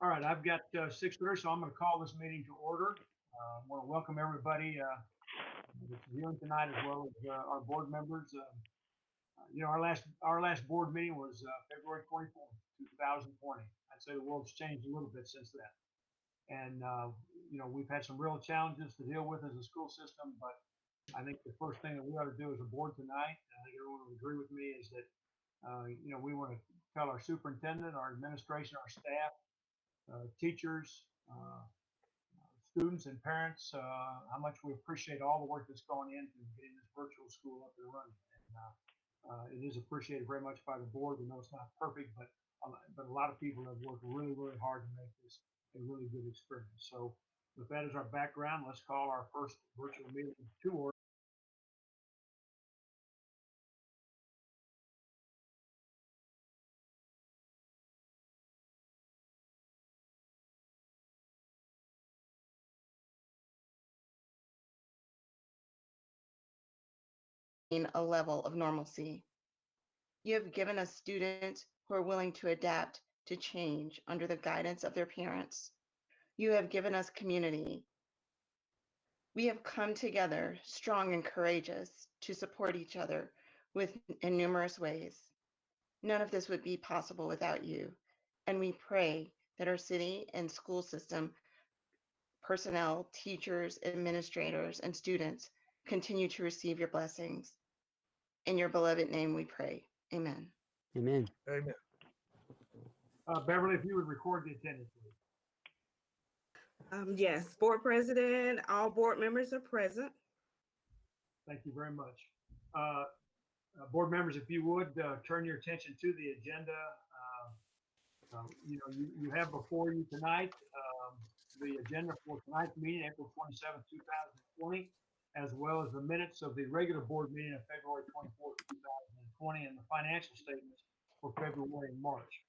All right, I've got 6:30, so I'm going to call this meeting to order. I want to welcome everybody that's viewing tonight, as well as our board members. Our last board meeting was February 24th, 2020. I'd say the world's changed a little bit since then, and we've had some real challenges to deal with as a school system. But I think the first thing that we ought to do as a board tonight, and I think everyone would agree with me, is that we want to tell our superintendent, our administration, our staff, teachers, students and parents, how much we appreciate all the work that's gone into getting this virtual school up and running. And it is appreciated very much by the board. We know it's not perfect, but a lot of people have worked really, really hard to make this a really good experience. So with that as our background, let's call our first virtual meeting to order. A level of normalcy. You have given us students who are willing to adapt to change under the guidance of their parents. You have given us community. We have come together strong and courageous to support each other in numerous ways. None of this would be possible without you. And we pray that our city and school system, personnel, teachers, administrators, and students continue to receive your blessings. In your beloved name we pray. Amen. Amen. Amen. Beverly, if you would record the attendance, please. Yes, board president, all board members are present. Thank you very much. Board members, if you would turn your attention to the agenda. You have before you tonight the agenda for tonight's meeting, April 27th, 2020, as well as the minutes of the regular board meeting of February 24th, 2020, and the financial statements for February and March.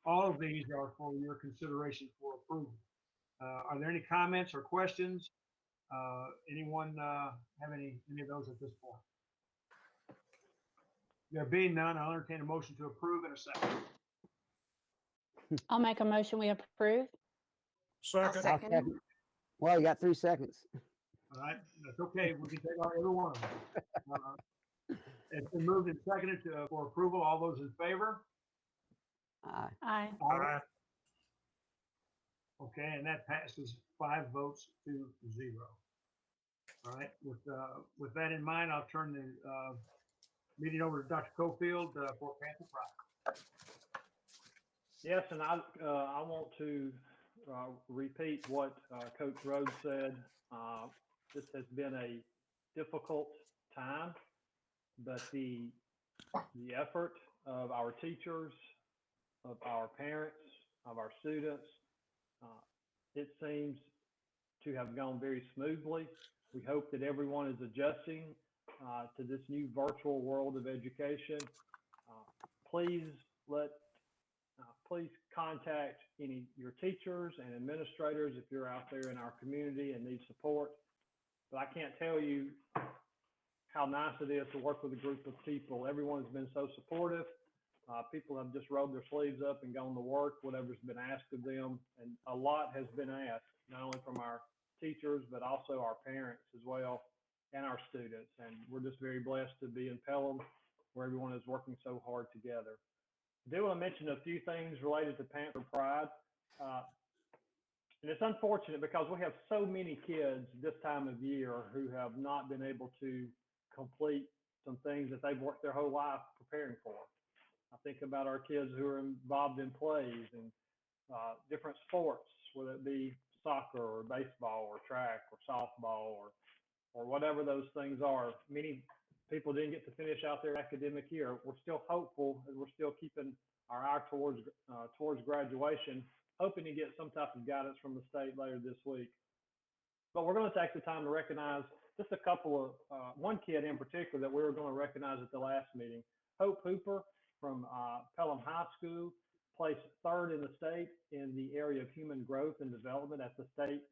All of these are for your consideration for approval. Are there any comments or questions? Anyone have any of those at this point? There being none, I'll entertain a motion to approve in a second. I'll make a motion we approve. Second. I'll second. Well, you got 3 seconds. All right, that's okay. We can take every one of them. It's been moved and seconded for approval. All those in favor? Aye. Aye. Aye. Okay, and that passes 5 votes to 0. All right, with that in mind, I'll turn the meeting over to Dr. Cofield for Panther Pride. Yes, and I want to repeat what Coach Rhodes said. This has been a difficult time, but the effort of our teachers, of our parents, of our students, it seems to have gone very smoothly. We hope that everyone is adjusting to this new virtual world of education. Please contact your teachers and administrators if you're out there in our community and need support. But I can't tell you how nice it is to work with a group of people. Everyone's been so supportive. People have just rolled their sleeves up and gone to work, whatever's been asked of them. And a lot has been asked, not only from our teachers, but also our parents as well, and our students. And we're just very blessed to be in Pelham, where everyone is working so hard together. I do want to mention a few things related to Panther Pride. And it's unfortunate because we have so many kids this time of year who have not been able to complete some things that they've worked their whole life preparing for. I think about our kids who are involved in plays and different sports, whether it be soccer or baseball or track or softball or whatever those things are. Many people didn't get to finish out their academic year. We're still hopeful, and we're still keeping our eye towards graduation, hoping to get some type of guidance from the state later this week. But we're going to take the time to recognize just a couple of, one kid in particular that we were going to recognize at the last meeting. Hope Hooper from Pelham High School placed 3rd in the state in the area of human growth and development at the state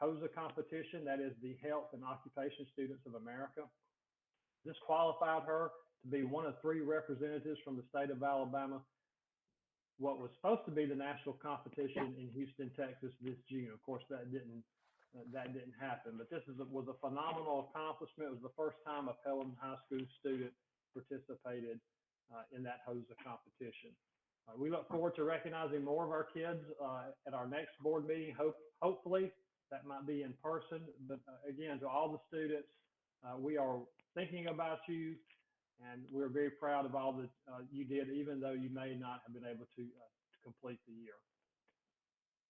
HOSA competition. That is the Health and Occupation Students of America. This qualified her to be one of 3 representatives from the state of Alabama what was supposed to be the national competition in Houston, Texas this June. Of course, that didn't happen, but this was a phenomenal accomplishment. It was the first time a Pelham High School student participated in that HOSA competition. We look forward to recognizing more of our kids at our next board meeting. Hopefully that might be in person, but again, to all the students, we are thinking about you, and we're very proud of all that you did, even though you may not have been able to complete the year.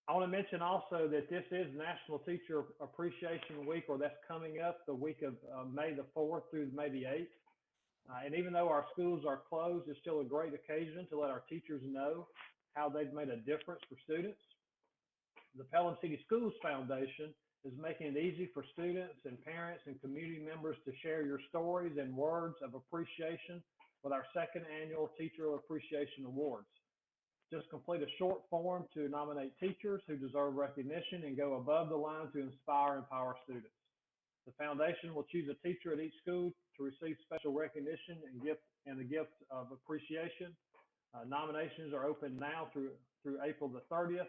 I want to mention also that this is National Teacher Appreciation Week, or that's coming up the week of May the 4th through May the 8th. And even though our schools are closed, it's still a great occasion to let our teachers know how they've made a difference for students. The Pelham City Schools Foundation is making it easy for students and parents and community members to share your stories and words of appreciation with our second annual Teacher Appreciation Awards. Just complete a short form to nominate teachers who deserve recognition and go above the line to inspire and empower students. The foundation will choose a teacher at each school to receive special recognition and the gift of appreciation. Nominations are open now through April the 30th.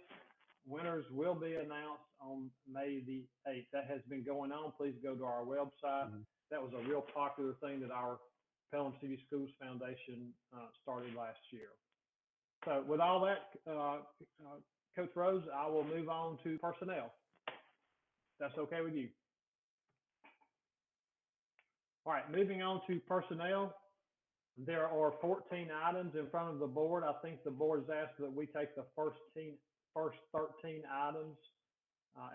Winners will be announced on May the 8th. That has been going on. Please go to our website. That was a real popular thing that our Pelham City Schools Foundation started last year. So with all that, Coach Rose, I will move on to personnel. That's okay with you? All right, moving on to personnel. There are 14 items in front of the board. I think the board has asked that we take the first 13 items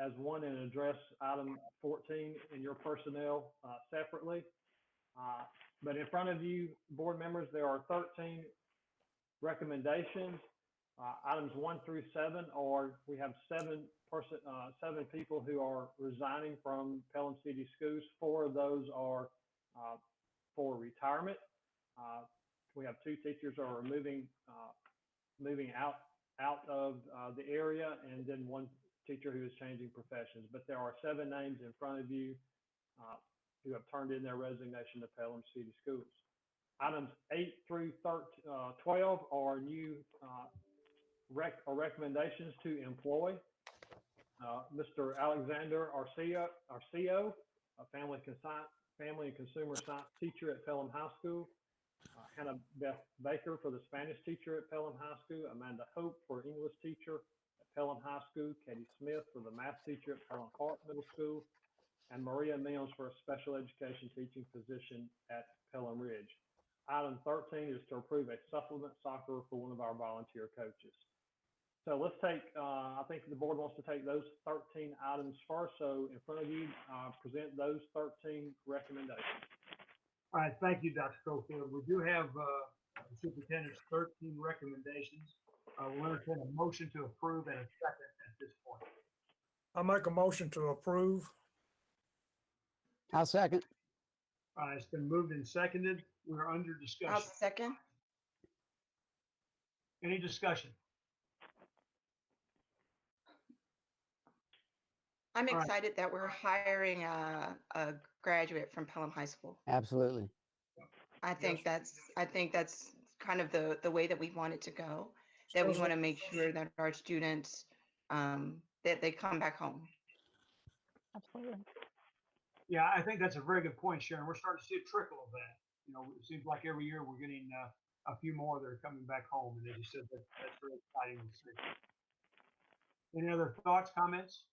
as one and address item 14 in your personnel separately. But in front of you, board members, there are 13 recommendations. Items 1 through 7 are, we have seven people who are resigning from Pelham City Schools. 4 of those are for retirement. We have 2 teachers who are moving out of the area, and then 1 teacher who is changing professions. But there are 7 names in front of you who have turned in their resignation to Pelham City Schools. Items 8 through 12 are new recommendations to employ. Mr. Alexander Arcio, a family and consumer science teacher at Pelham High School. Hannah Beth Baker for the Spanish teacher at Pelham High School. Amanda Hope for English teacher at Pelham High School. Katie Smith for the math teacher at Pelham Park Middle School. And Maria Mills for a special education teaching position at Pelham Ridge. Item 13 is to approve a supplement soccer for one of our volunteer coaches. So let's take, I think the board wants to take those 13 items first. So in front of you, present those 13 recommendations. All right, thank you, Dr. Schofield. We do have the superintendent's 13 recommendations. We'll entertain a motion to approve and a second at this point. I make a motion to approve. I'll second. It's been moved and seconded. We're under I'll discussion. second. Any discussion? I'm All right. excited that we're hiring a graduate from Pelham High School. Absolutely. I think that's kind of the way that we want it to go, that we want to make sure that our students, that they come back home. Absolutely. Yeah, I think that's a very good point, Sharon. We're starting to see a trickle of that. You know, it seems like every year we're getting a few more that are coming back home, and as you said, that's very exciting to see. Any other thoughts, comments?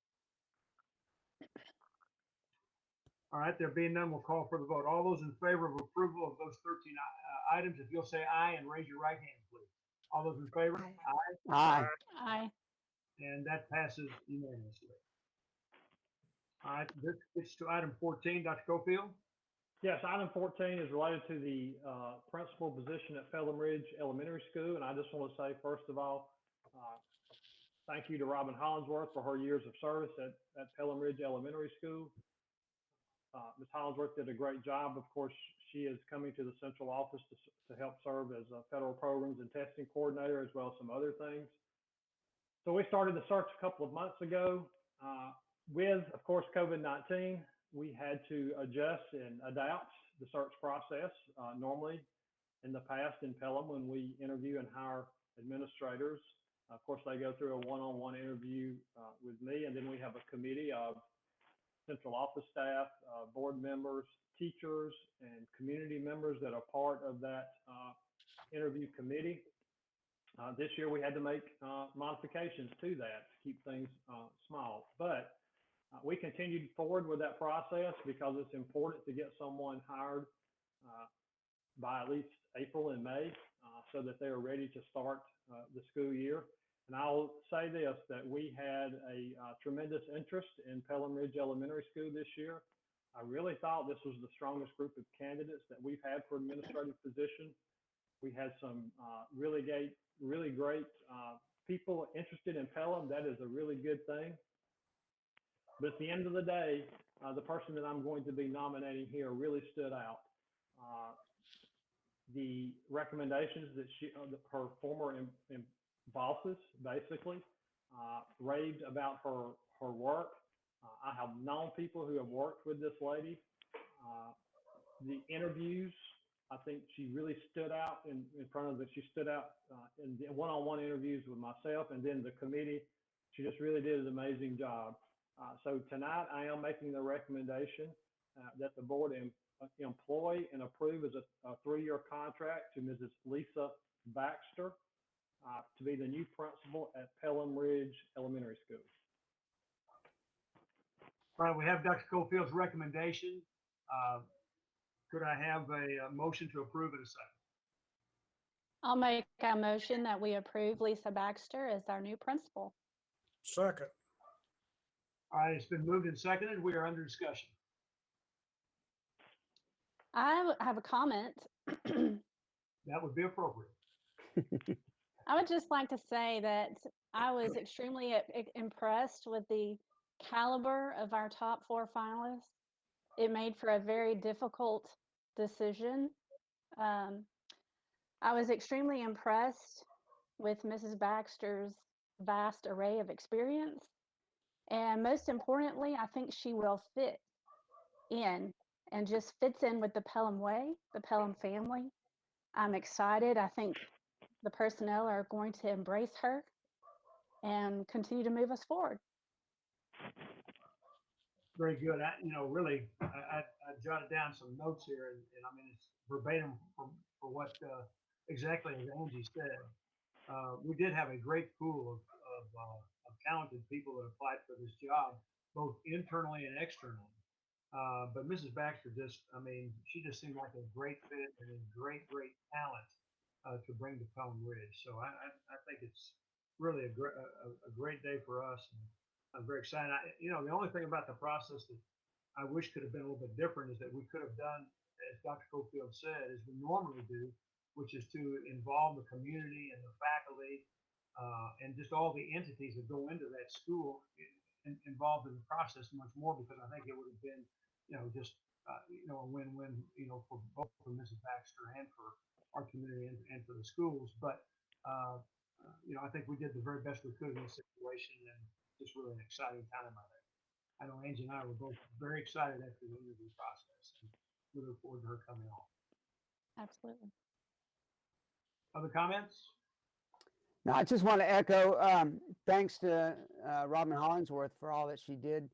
All right, there being none, we'll call for the vote. All those in favor of approval of those 13 items, if you'll say aye and raise your right hand, please. All those in favor? Aye. Aye. Aye. And that passes unanimously. All right, this gets to item 14, Dr. Schofield. Yes, item 14 is related to the principal position at Pelham Ridge Elementary School. And I just want to say, first of all, thank you to Robin Hollingsworth for her years of service at Pelham Ridge Elementary School. Ms. Hollingsworth did a great job. Of course, she is coming to the central office to help serve as a federal programs and testing coordinator, as well as some other things. So we started the search a couple of months ago. With, of course, COVID-19, we had to adjust and adapt the search process. Normally, in the past in Pelham, when we interview and hire administrators. Of course, they go through a one-on-one interview with me, and then we have a committee of central office staff, board members, teachers, and community members that are part of that interview committee. This year we had to make modifications to that to keep things small, but we continued forward with that process because it's important to get someone hired by at least April and May so that they are ready to start the school year. And I'll say this, that we had a tremendous interest in Pelham Ridge Elementary School this year. I really thought this was the strongest group of candidates that we've had for administrative position. We had some really great people interested in Pelham. That is a really good thing. But at the end of the day, the person that I'm going to be nominating here really stood out. The recommendations that her former bosses basically raved about her work. I have known people who have worked with this lady. The interviews, I think she really stood out in front of she stood out in the one-on-one interviews with myself and then the committee. She just really did an amazing job. So tonight I am making the recommendation that the board employ and approve as a 3-year contract to Mrs. Lisa Baxter to be the new principal at Pelham Ridge Elementary School. All right, we have Dr. Cofield's recommendation. Could I have a motion to approve in a second? I'll make a motion that we approve Lisa Baxter as our new principal. Second. All right, it's been moved and seconded. We are under discussion. I have a comment. That would be appropriate. I would just like to say that I was extremely impressed with the caliber of our top 4 finalists. It made for a very difficult decision. I was extremely impressed with Mrs. Baxter's vast array of experience. And most importantly, I think she will fit in and just fits in with the Pelham way, the Pelham family. I'm excited. I think the personnel are going to embrace her and continue to move us forward. Very good. I jotted down some notes here, and I mean, it's verbatim for what exactly as Angie said. We did have a great pool of talented people that applied for this job, both internally and externally. But Mrs. Baxter she just seemed like a great fit and a great talent to bring to Pelham Ridge. So I think it's really a great day for us. And I'm very excited. The only thing about the process that I wish could have been a little bit different is that we could have done, as Dr. Cofield said, as we normally do, which is to involve the community and the faculty and just all the entities that go into that school involved in the process much more, because I think it would have been, a win-win, for both for Mrs. Baxter and for our community and for the schools. But, I think we did the very best we could in this situation, and just really an exciting time out there. I know Angie and I were both very excited after the interview process, and we look forward to her coming on. Absolutely. Other comments? No, I just want to echo thanks to Robin Hollingsworth for all that she did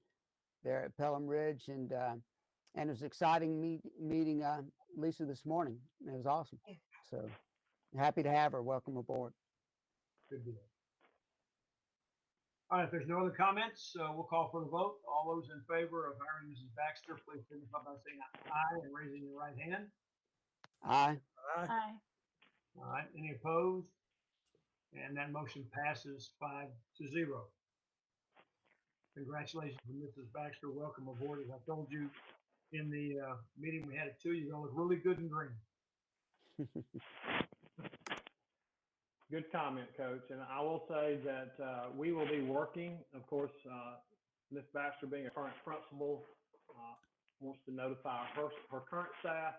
there at Pelham Ridge, and it was exciting meeting Lisa this morning. It was awesome. So happy to have her. Welcome aboard. Good deal. All right, if there's no other comments, we'll call for the vote. All those in favor of hiring Mrs. Baxter, please signify by saying aye and raising your right hand. Aye. Aye. Aye. All right, any opposed? And that motion passes 5-0. Congratulations to Mrs. Baxter. Welcome aboard. As I told you in the meeting we had at 2, you're going to look really good and green. Good comment, Coach. And I will say that we will be working, of course, Ms. Baxter being a current principal wants to notify her current staff.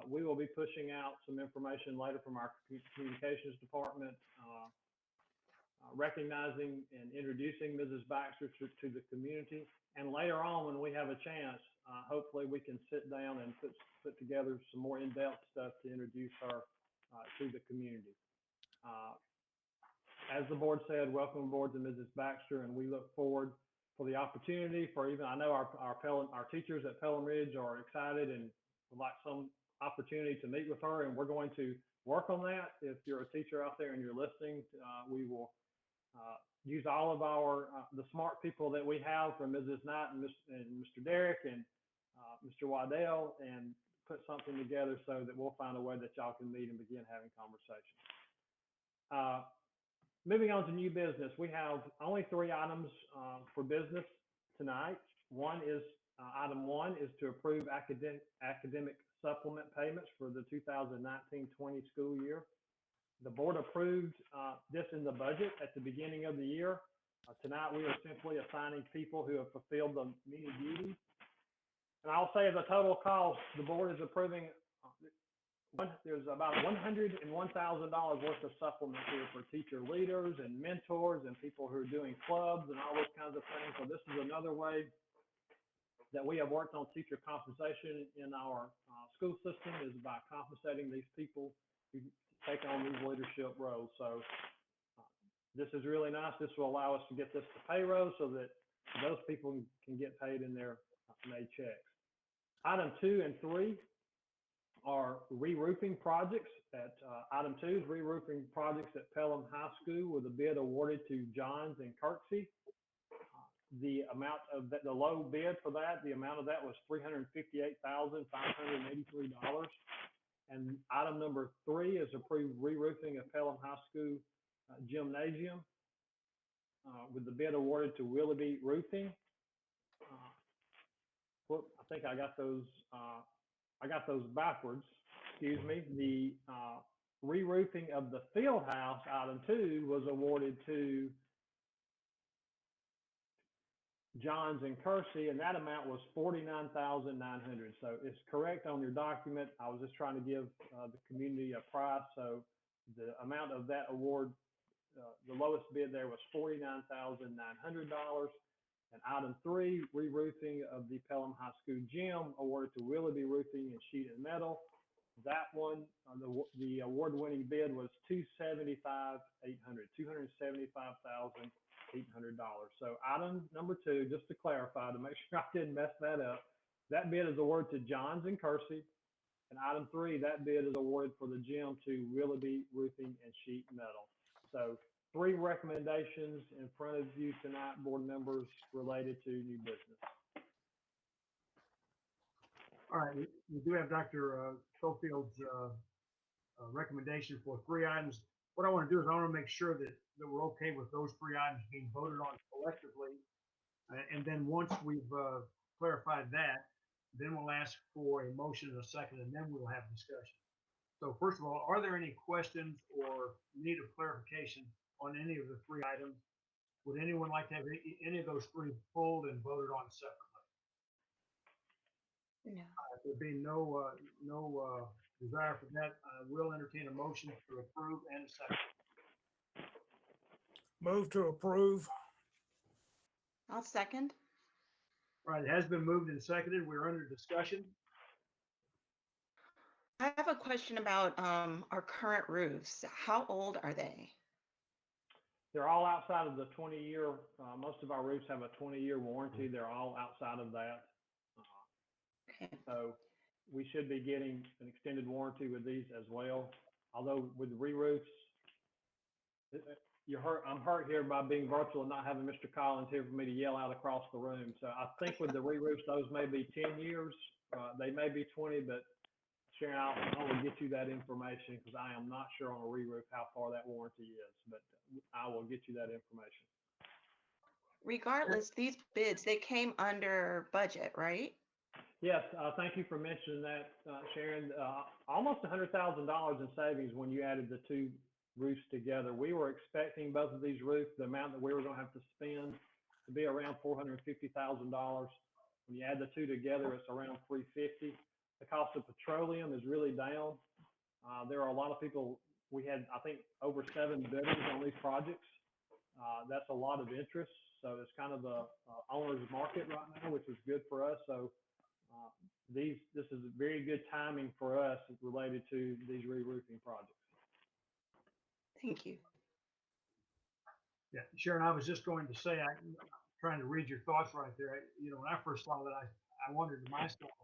We will be pushing out some information later from our communications department, recognizing and introducing Mrs. Baxter to the community. And later on, when we have a chance, hopefully we can sit down and put together some more in-depth stuff to introduce her to the community. as the board said, welcome aboard to Mrs. Baxter, and we look forward for the opportunity for even, I know our teachers at Pelham Ridge are excited and would like some opportunity to meet with her, and we're going to work on that. If you're a teacher out there and you're listening, we will use all of our the smart people that we have from Mrs. Knight and Mr. Derrick and Mr. Waddell, and put something together so that we'll find a way that y'all can meet and begin having conversations. Moving on to new business, we have only 3 items for business tonight. Item one is to approve academic supplement payments for the 2019-20 school year. The board approved this in the budget at the beginning of the year. Tonight, we are simply assigning people who have fulfilled the many duties. And I'll say the total cost, the board is approving, there's about $101,000 worth of supplements here for teacher leaders and mentors and people who are doing clubs and all those kinds of things. So this is another way that we have worked on teacher compensation in our school system, is by compensating these people who take on these leadership roles. So this is really nice. This will allow us to get this to payroll so that those people can get paid in their May checks. Item 2 and 3 are re-roofing projects. Item 2 is re-roofing projects at Pelham High School with a bid awarded to Johns and Kirksey. The amount of that, the low bid for that, the amount of that was $358,583. And item number 3 is approved re-roofing of Pelham High School gymnasium with the bid awarded to Willoughby Roofing. Well, I think I got those backwards. Excuse me. The re-roofing of the field house, item 2, was awarded to Johns and Kersey, and that amount was $49,900. So it's correct on your document. I was just trying to give the community a price. So the amount of that award, the lowest bid there was $49,900. And item 3, re-roofing of the Pelham High School gym, awarded to Willoughby Roofing and Sheet and Metal. That one, the award-winning bid was $275,800, $275,800. So item number 2, just to clarify, to make sure I didn't mess that up, that bid is awarded to Johns and Kersey. And item 3, that bid is awarded for the gym to Willoughby Roofing and Sheet Metal. So 3 recommendations in front of you tonight, board members, related to new business. All right, we do have Dr. Schofield's recommendation for 3 items. What I want to do is I want to make sure that we're okay with those 3 items being voted on collectively. And then once we've clarified that, then we'll ask for a motion and a second, and then we'll have discussion. So first of all, are there any questions or need of clarification on any of the 3 items? Would anyone like to have any of those 3 pulled and voted on separately? No. If there being no desire for that, I will entertain a motion to approve and a second. Move to approve. I'll second. All right, it has been moved and seconded. We're under discussion. I have a question about our current roofs. How old are they? They're all outside of the 20-year. Most of our roofs have a 20-year warranty. They're all outside of that. Okay. So we should be getting an extended warranty with these as well. Although with the re-roofs, I'm hurt here by being virtual and not having Mr. Collins here for me to yell out across the room. So I think with the re-roofs, those may be 10 years. They may be 20, but Sharon, I will get you that information because I am not sure on a re-roof how far that warranty is, but I will get you that information. Regardless, these bids, they came under budget, right? Yes, thank you for mentioning that, Sharon. Almost $100,000 in savings when you added the 2 roofs together. We were expecting both of these roofs, the amount that we were going to have to spend, to be around $450,000. When you add the 2 together, it's around $350,000. The cost of petroleum is really down. There are a lot of people. We had, I think, over 7 bidders on these projects. That's a lot of interest. So it's kind of the owner's market right now, which is good for us. So this is very good timing for us related to these re-roofing projects. Thank you. Yeah, Sharon, I was just going to say, I'm trying to read your thoughts right there. When I first saw that, I wondered to myself,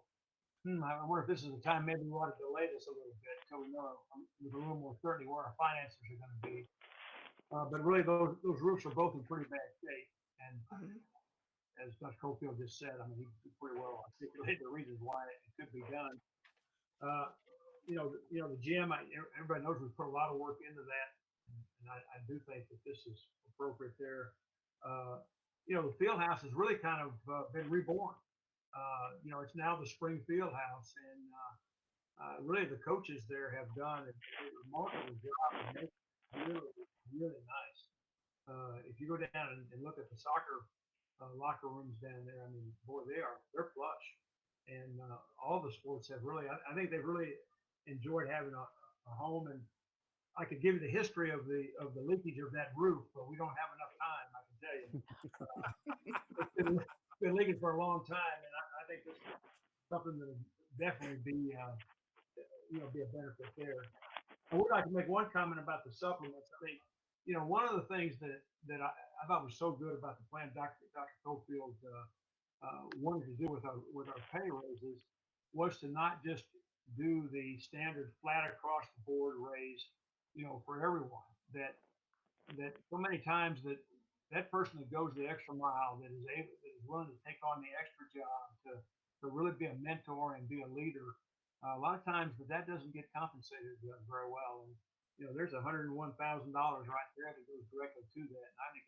I wonder if this is the time maybe we ought to delay this a little bit until we know with a little more certainty where our finances are going to be. But really, those roofs are both in pretty bad shape. And Mhm. as Dr. Cofield just said, I mean, he pretty well articulated the reasons why it could be done. The gym, everybody knows we put a lot of work into that. And I do think that this is appropriate there. The field house has really kind of been reborn. It's now the spring field house, and really the coaches there have done a remarkable job of making it really, really nice. If you go down and look at the soccer locker rooms down there, I mean, boy, they're plush, and all the sports have really. I think they've really enjoyed having a home. And I could give you the history of the leakage of that roof, but we don't have enough time. I can tell you, it's been leaking for a long time, and I think this is something that would definitely be be a benefit there. I would like to make one comment about the supplements. I think one of the things that I thought was so good about the plan Dr. Cofield wanted to do with our pay raises was to not just do the standard flat across the board raise, for everyone. That so many times that person that goes the extra mile, that is willing to take on the extra job to really be a mentor and be a leader, a lot of times that doesn't get compensated very well. And there's $101,000 right there that goes directly to that. And I think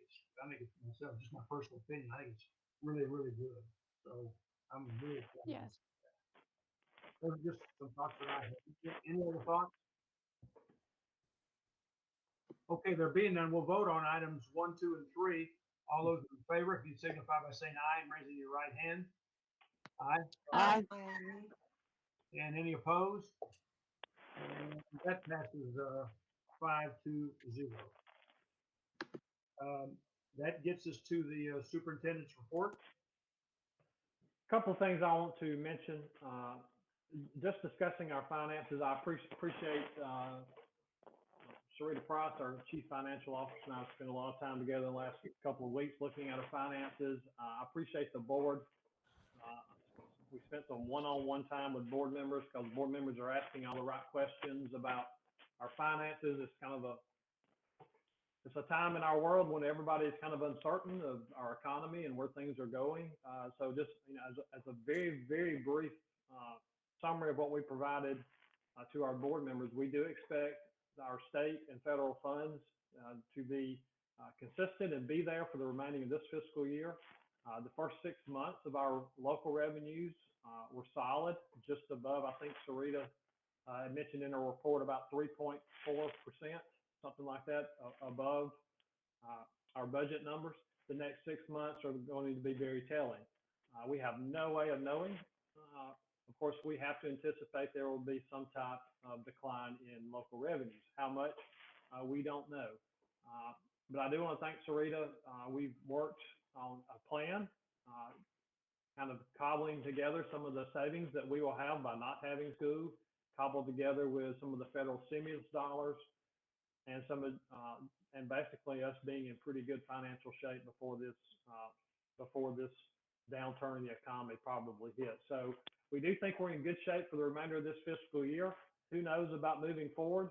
it's myself, just my personal opinion. I think it's really, really good. So I'm really excited. Yes. Those are just some thoughts that I have. Any other thoughts? Okay, there being none, we'll vote on items 1, 2, and 3. All those in favor, if you signify by saying aye and raising your right hand. Aye. Aye. And any opposed? And that passes 5-0. That gets us to the superintendent's report. Couple of things I want to mention. Just discussing our finances, I appreciate Sarita Price, our Chief Financial Officer, and I spent a lot of time together in the last couple of weeks looking at our finances. I appreciate the board. We spent some one-on-one time with board members because board members are asking all the right questions about our finances. It's a time in our world when everybody is kind of uncertain of our economy and where things are going. So just, as a very, very brief summary of what we provided to our board members, we do expect our state and federal funds to be consistent and be there for the remaining of this fiscal year. The first 6 months of our local revenues were solid, just above, I think Sarita mentioned in her report, about 3.4%, something like that, above our budget numbers. The next 6 months are going to be very telling. We have no way of knowing. Of course, we have to anticipate there will be some type of decline in local revenues. How much, we don't know. But I do want to thank Sarita. We've worked on a plan, kind of cobbling together some of the savings that we will have by not having school, cobbled together with some of the federal stimulus dollars, and and basically us being in pretty good financial shape before this downturn in the economy probably hit. So we do think we're in good shape for the remainder of this fiscal year. Who knows about moving forward?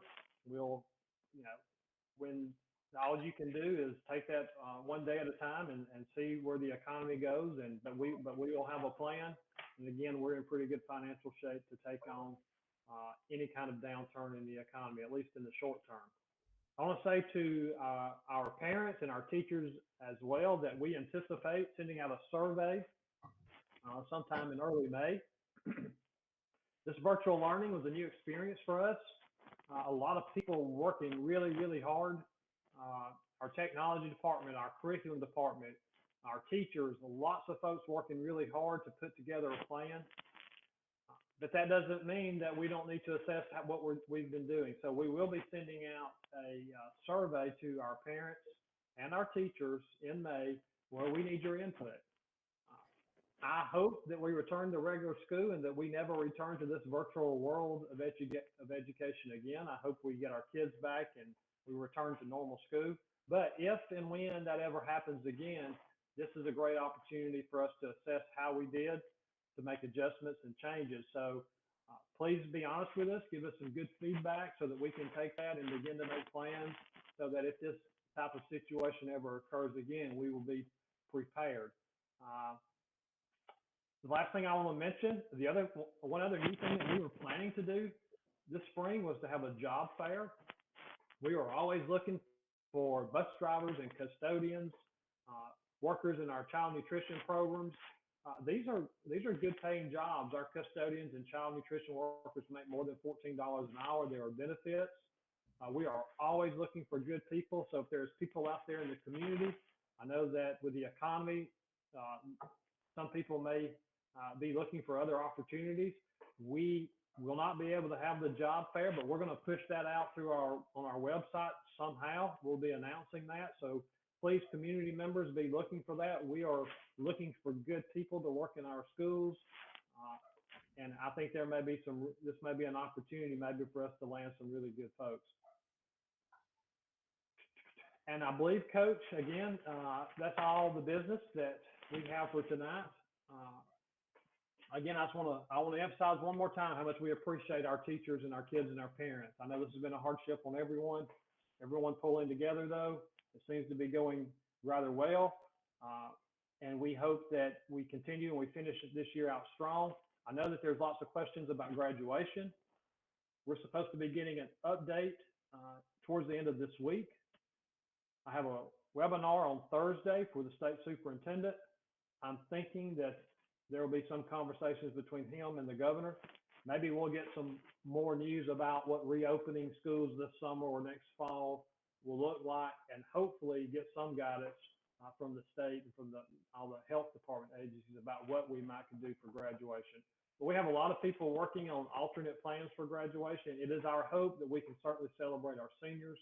We'll, when all you can do is take that one day at a time and see where the economy goes. But we will have a plan. And again, we're in pretty good financial shape to take on any kind of downturn in the economy, at least in the short term. I want to say to our parents and our teachers as well that we anticipate sending out a survey sometime in early May. This virtual learning was a new experience for us. A lot of people working really, really hard. Our technology department, our curriculum department, our teachers, lots of folks working really hard to put together a plan. But that doesn't mean that we don't need to assess what we've been doing. So we will be sending out a survey to our parents and our teachers in May where we need your input. I hope that we return to regular school and that we never return to this virtual world of education again. I hope we get our kids back and we return to normal school. But if and when that ever happens again, this is a great opportunity for us to assess how we did, to make adjustments and changes. So please be honest with us, give us some good feedback so that we can take that and begin to make plans so that if this type of situation ever occurs again, we will be prepared. The last thing I want to mention, one other new thing that we were planning to do this spring was to have a job fair. We are always looking for bus drivers and custodians, workers in our child nutrition programs. These are good paying jobs. Our custodians and child nutrition workers make more than $14 an hour. There are benefits. We are always looking for good people. So if there's people out there in the community, I know that with the economy, some people may be looking for other opportunities. We will not be able to have the job fair, but we're going to push that out on our website somehow. We'll be announcing that. So please, community members, be looking for that. We are looking for good people to work in our schools. And I think this may be an opportunity maybe for us to land some really good folks. And I believe, Coach, again, that's all the business that we have for tonight. Again, I want to emphasize one more time how much we appreciate our teachers and our kids and our parents. I know this has been a hardship on everyone pulling together, though. It seems to be going rather well. And we hope that we continue and we finish this year out strong. I know that there's lots of questions about graduation. We're supposed to be getting an update towards the end of this week. I have a webinar on Thursday for the state superintendent. I'm thinking that there will be some conversations between him and the governor. Maybe we'll get some more news about what reopening schools this summer or next fall will look like, and hopefully get some guidance from the state and from all the health department agencies about what we might can do for graduation. But we have a lot of people working on alternate plans for graduation. It is our hope that we can certainly celebrate our seniors,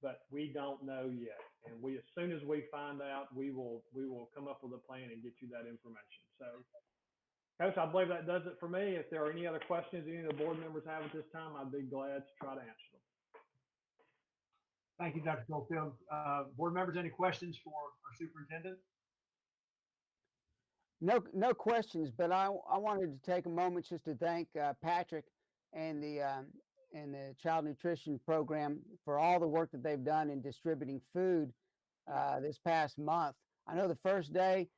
but we don't know yet. And as soon as we find out, we will come up with a plan and get you that information. So, Coach, I believe that does it for me. If there are any other questions any of the board members have at this time, I'd be glad to try to answer them. Thank you, Dr. Cofield. Board members, any questions for our superintendent? No questions, but I wanted to take a moment just to thank Patrick and the child nutrition program for all the work that they've done in distributing food this past month. I know the first day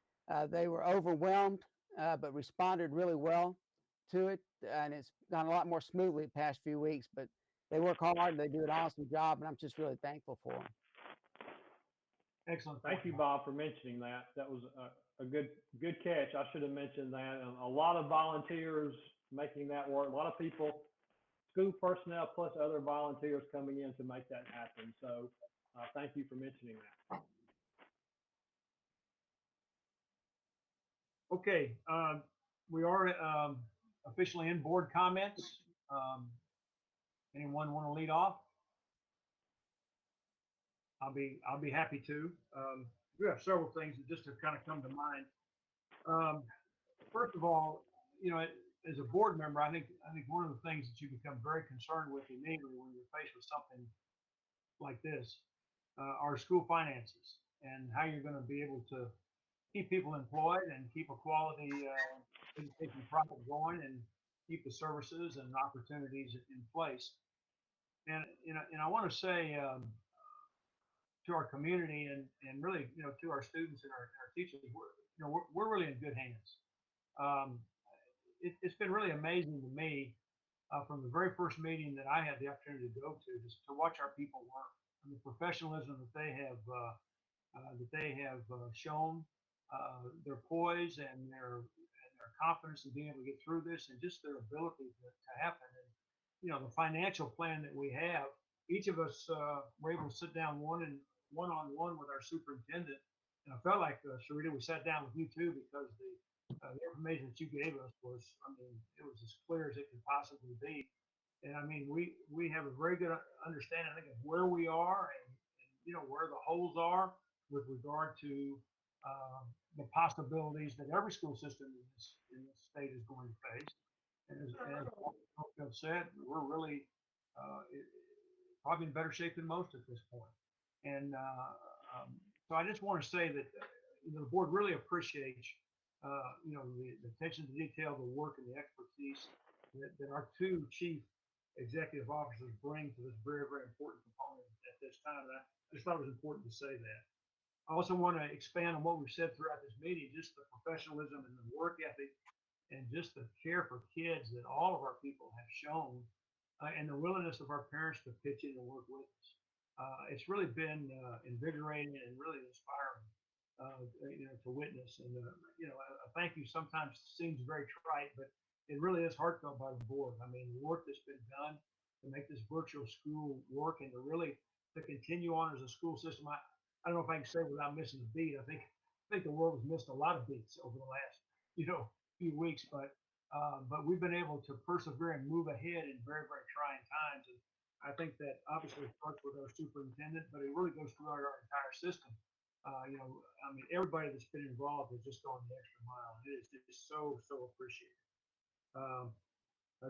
they were overwhelmed, but responded really well to it, and it's gone a lot more smoothly the past few weeks. But they work hard and they do an awesome job, and I'm just really thankful for them. Excellent. Thank you, Bob, for mentioning that. That was a good catch. I should have mentioned that. And a lot of volunteers making that work. A lot of people, school personnel plus other volunteers coming in to make that happen. So thank you for mentioning that. Okay, we are officially in board comments. Anyone want to lead off? I'll be happy to. We have several things that just have kind of come to mind. First of all, as a board member, I think one of the things that you become very concerned with immediately when you're faced with something like this are school finances and how you're going to be able to keep people employed and keep a quality education product going and keep the services and opportunities in place. And I want to say to our community and really to our students and our teachers, we're really in good hands. It's been really amazing to me from the very first meeting that I had the opportunity to go to, just to watch our people work and the professionalism that they have shown, their poise and their confidence in being able to get through this, and just their ability to happen. And the financial plan that we have, each of us were able to sit down one-on-one with our superintendent, and I felt like Sharita, we sat down with you too, because the information that you gave us was, it was as clear as it could possibly be. And we have a very good understanding, I think, of where we are and where the holes are with regard to the possibilities that every school system in this state is going to face. And as I've said, we're really probably in better shape than most at this point. And so I just want to say that the board really appreciates the attention to detail, the work, and the expertise that our two chief executive officers bring to this very, very important component at this time. And I just thought it was important to say that. I also want to expand on what we've said throughout this meeting, just the professionalism and the work ethic and just the care for kids that all of our people have shown, and the willingness of our parents to pitch in and work with us. It's really been invigorating and really inspiring, to witness. And a thank you sometimes seems very trite, but it really is heartfelt by the board. I mean, the work that's been done to make this virtual school work and to continue on as a school system. I don't know if I can say without missing a beat. I think the world has missed a lot of beats over the last, few weeks, but we've been able to persevere and move ahead in very, very trying times. And I think that obviously starts with our superintendent, but it really goes throughout our entire system. Everybody that's been involved has just gone the extra mile. It is just so, so appreciated.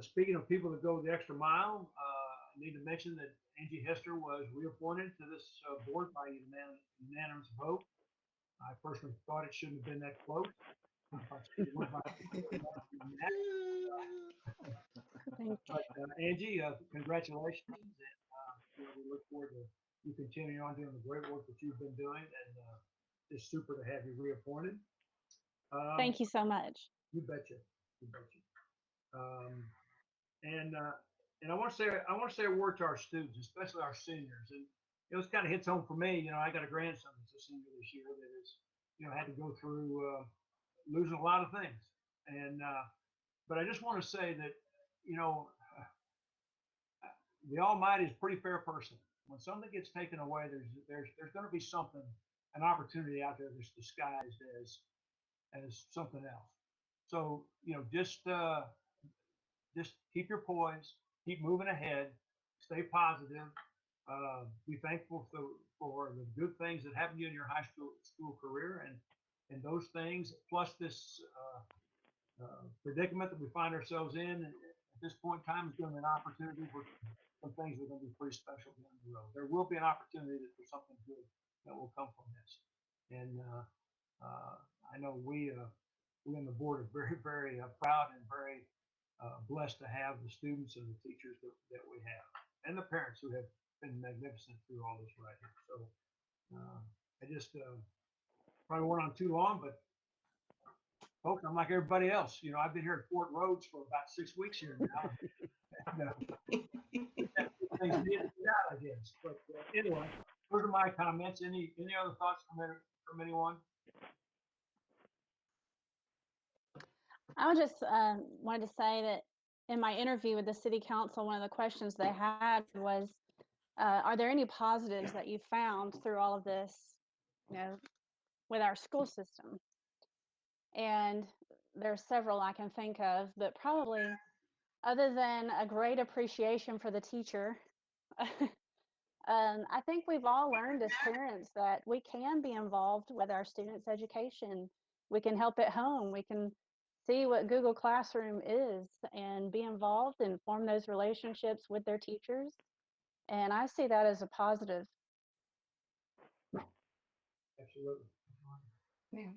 Speaking of people that go the extra mile, I need to mention that Angie Hester was reappointed to this board by unanimous vote. I personally thought it shouldn't have been that close. But Angie, congratulations, and we look forward to you continuing on doing the great work that you've been doing, and it's super to have you reappointed. Thank you so much. You betcha. You betcha. And I want to say a word to our students, especially our seniors. And this kind of hits home for me. I got a grandson that's a senior this year that is, had to go through losing a lot of things. And but I just want to say that the Almighty is a pretty fair person. When something gets taken away, there's going to be an opportunity out there that's disguised as something else. So just keep your poise, keep moving ahead, stay positive, be thankful for the good things that happened to you in your high school career, and those things, plus this predicament that we find ourselves in at this point in time, is going to be an opportunity for some things that are going to be pretty special down the road. There will be an opportunity for something good that will come from this. And I know we in the board are very, very proud and very blessed to have the students and the teachers that we have, and the parents who have been magnificent through all this right here. So I just probably went on too long, but folks, I'm like everybody else. I've been here at Fort Rhodes for about 6 weeks here now. Things need to get out, I guess. But anyway, those are my comments. Any other thoughts from anyone? I would just wanted to say that in my interview with the city council, one of the questions they had was, are there any positives that you found through all of this, with our school system? And there's several I can think of, but probably other than a great appreciation for the teacher, I think we've all learned as parents that we can be involved with our students' education. We can help at home. We can see what Google Classroom is and be involved and form those relationships with their teachers. And I see that as a positive. Absolutely. Yeah.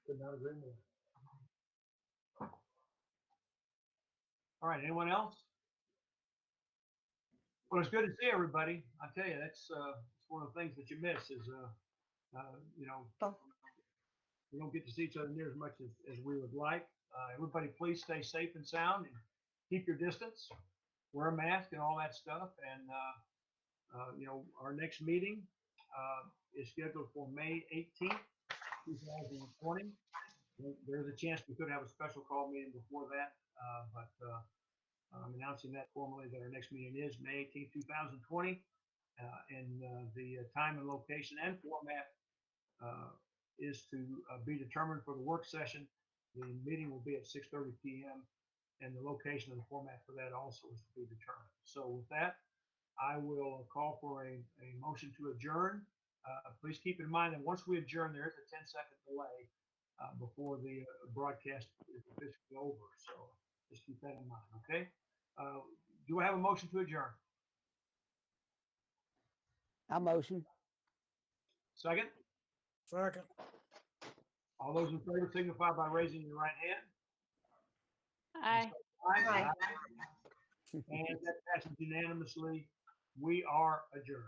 Could not agree more. All right, anyone else? Well, it's good to see everybody. I tell you, that's one of the things that you miss is, we don't get to see each other near as much as we would like. Everybody, please stay safe and sound and keep your distance, wear a mask and all that stuff. And, our next meeting is scheduled for May 18th, 2020. There's a chance we could have a special call meeting before that, but I'm announcing that formally that our next meeting is May 18th, 2020. And the time and location and format is to be determined for the work session. The meeting will be at 6:30 p.m. and the location and the format for that also is to be determined. So with that, I will call for a motion to adjourn. Please keep in mind that once we adjourn, there is a 10-second delay before the broadcast is officially over. So just keep that in mind, okay? Do I have a motion to adjourn? I motion. Second, Second. all those in favor signify by raising your right hand. Aye. Aye. And that passes unanimously. We are adjourned.